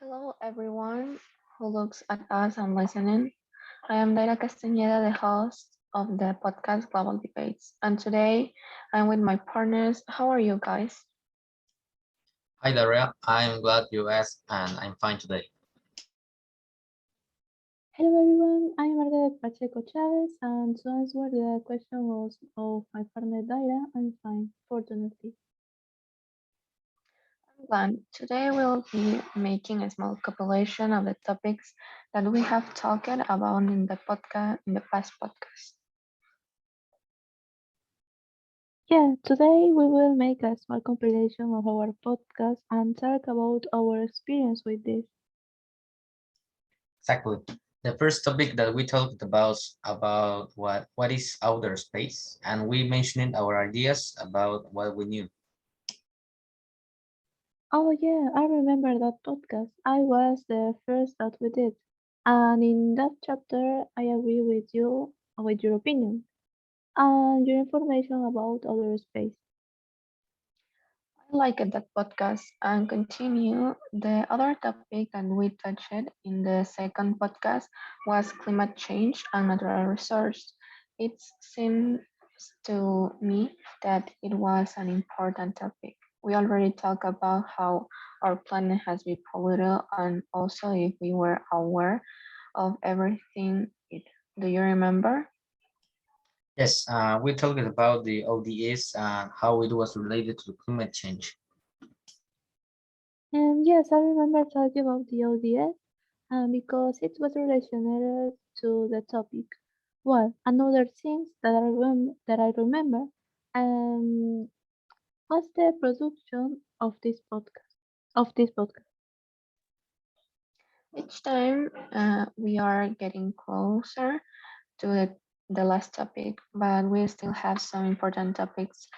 Hello, everyone who looks at us and listening. I am Daira Castañeda, the host of the podcast Global Debates, and today I'm with my partners. How are you guys? Hi Daria, I'm glad you asked and I'm fine today. Hello everyone, I am Margaret Pacheco Chavez, and to answer the question was of my partner Daira, I'm fine, fortunately. I'm glad. Today we'll be making a small compilation of the topics that we have talked about in the past podcast. Yeah, today we will make a small compilation of our podcast and talk about our experience with this. Exactly. The first topic that we talked about what is outer space, and we mentioned our ideas about what we knew. Oh yeah, I remember that podcast. I was the first that we did. And in that chapter, I agree with your opinion and your information about outer space. I liked that podcast and continue. The other topic that we touched in the second podcast was climate change and natural resource. It seems to me that it was an important topic. We already talked about how our planet has been polluted and also if we were aware of everything. Do you remember? Yes, we talked about the ODS and how it was related to climate change. And yes, I remember talking about the ODS because it was related to the topic. Well, another thing that I remember um, was the production of this podcast. Each time we are getting closer to the last topic, but we still have some important topics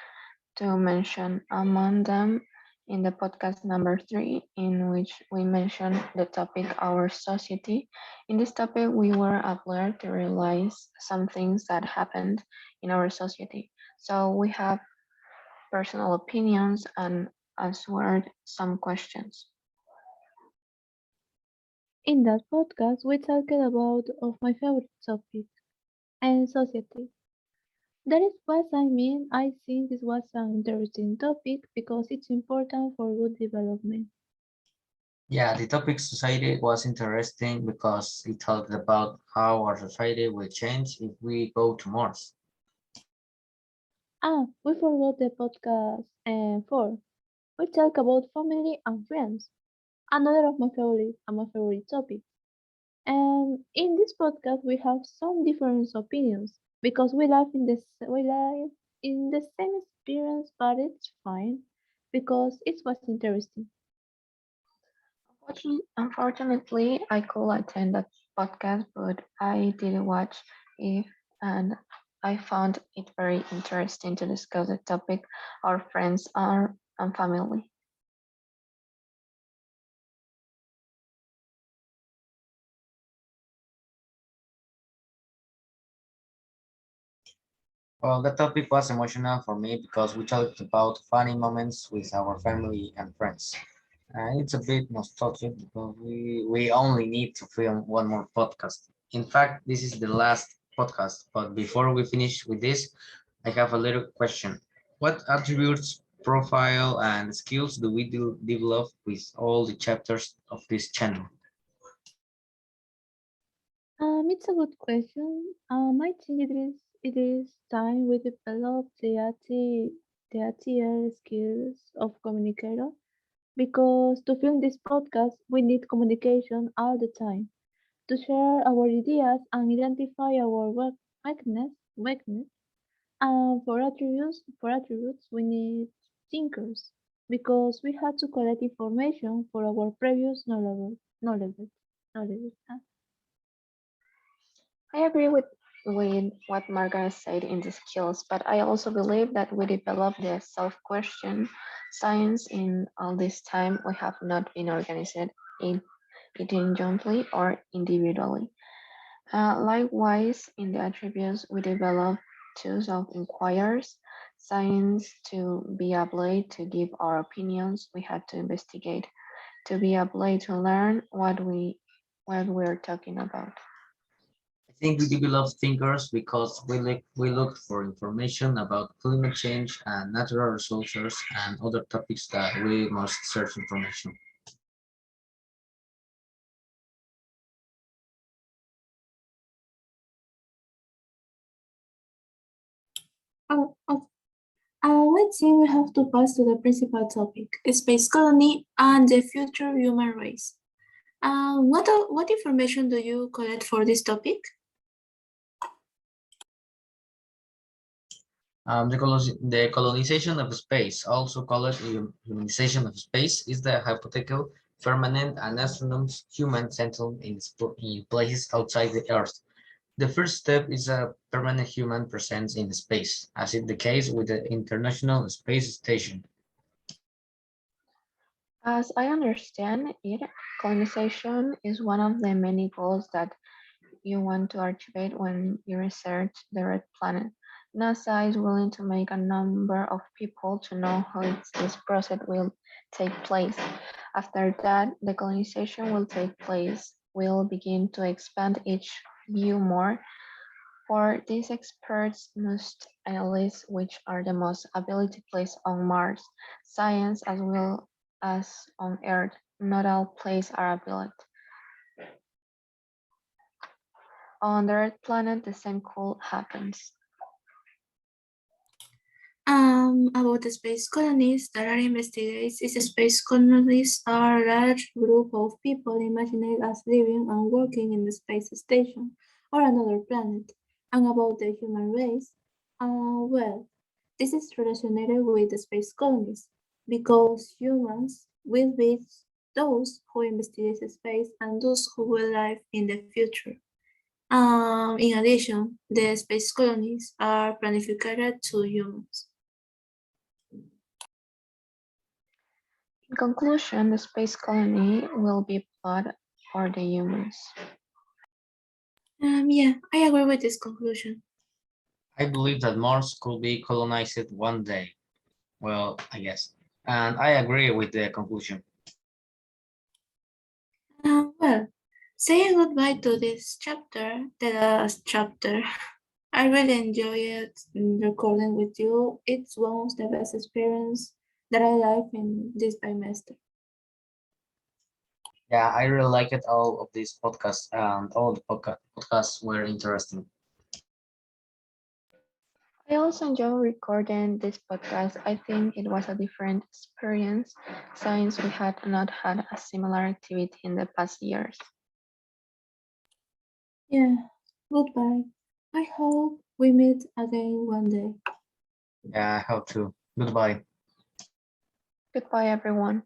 to mention. Among them, in the podcast number 3, in which we mentioned the topic Our Society. In this topic, we were alert to realize some things that happened in our society. So we have personal opinions and answered some questions. In that podcast, we talked about of my favorite topic and society. That is what I mean. I think this was an interesting topic because it's important for good development. Yeah, the topic society was interesting because it talked about how our society will change if we go to Mars. Ah, we forgot the podcast 4. We talk about family and friends. Another of my favorite topics. And in this podcast, we have some different opinions because we live in the same experience, but it's fine because it was interesting. Unfortunately, I could attend that podcast, but I didn't watch it, and I found it very interesting to discuss the topic our friends are and family. Well, the topic was emotional for me because we talked about funny moments with our family and friends. It's a bit nostalgic because we only need to film one more podcast. In fact, this is the last podcast. But before we finish with this, I have a little question. What attributes, profile, and skills do we develop with all the chapters of this channel? It's a good question. I think it is time we develop the ATL skills of communicator because to film this podcast we need communication all the time to share our ideas and identify our weakness. For attributes we need thinkers because we had to collect information for our previous knowledge. I agree with what Margaret said in the skills, but I also believe that we develop the self-question science in all this time we have not been organized in it jointly or individually. Likewise, in the attributes, we develop tools of inquirers, science to be able to give our opinions. We had to investigate to be a place to learn what we're talking about. I think we develop thinkers because we look for information about climate change and natural resources and other topics that we must search information. Oh, I think we have to pass to the principal topic, space colony and the future human race. What information do you collect for this topic? The colonization of space, also called humanization of space, is the hypothetical, permanent, and astronom's human settlement in places outside the Earth. The first step is a permanent human presence in space, as is the case with the International Space Station. As I understand it, colonization is one of the many goals that you want to achieve when you research the red planet. NASA is willing to make a number of people to know how this process will take place. After that, the colonization will take place. We'll begin to expand each view more. For these experts must analyze which are the most ability places on Mars, science as well as on Earth. Not all places are ability. On the Earth planet, the same could happens. About the space colonies that are investigated, is space colonies are a large group of people imagined as living and working in the space station or another planet. And about the human race, well, this is related with the space colonies because humans will be those who investigate space and those who will live in the future. In addition, the space colonies are planified to humans. In conclusion, the space colony will be plot for the humans. Yeah, I agree with this conclusion. I believe that Mars could be colonized one day. Well, I guess. And I agree with the conclusion. Well, saying goodbye to this chapter, the last chapter, I really enjoyed recording with you. It's one of the best experience that I like in this bimester. Yeah, I really liked it, all of these podcasts, and all the podcasts were interesting. I also enjoy recording this podcast. I think it was a different experience since we had not had a similar activity in the past years. Yeah, goodbye. I hope we meet again one day. Yeah, I hope to. Goodbye. Goodbye, everyone.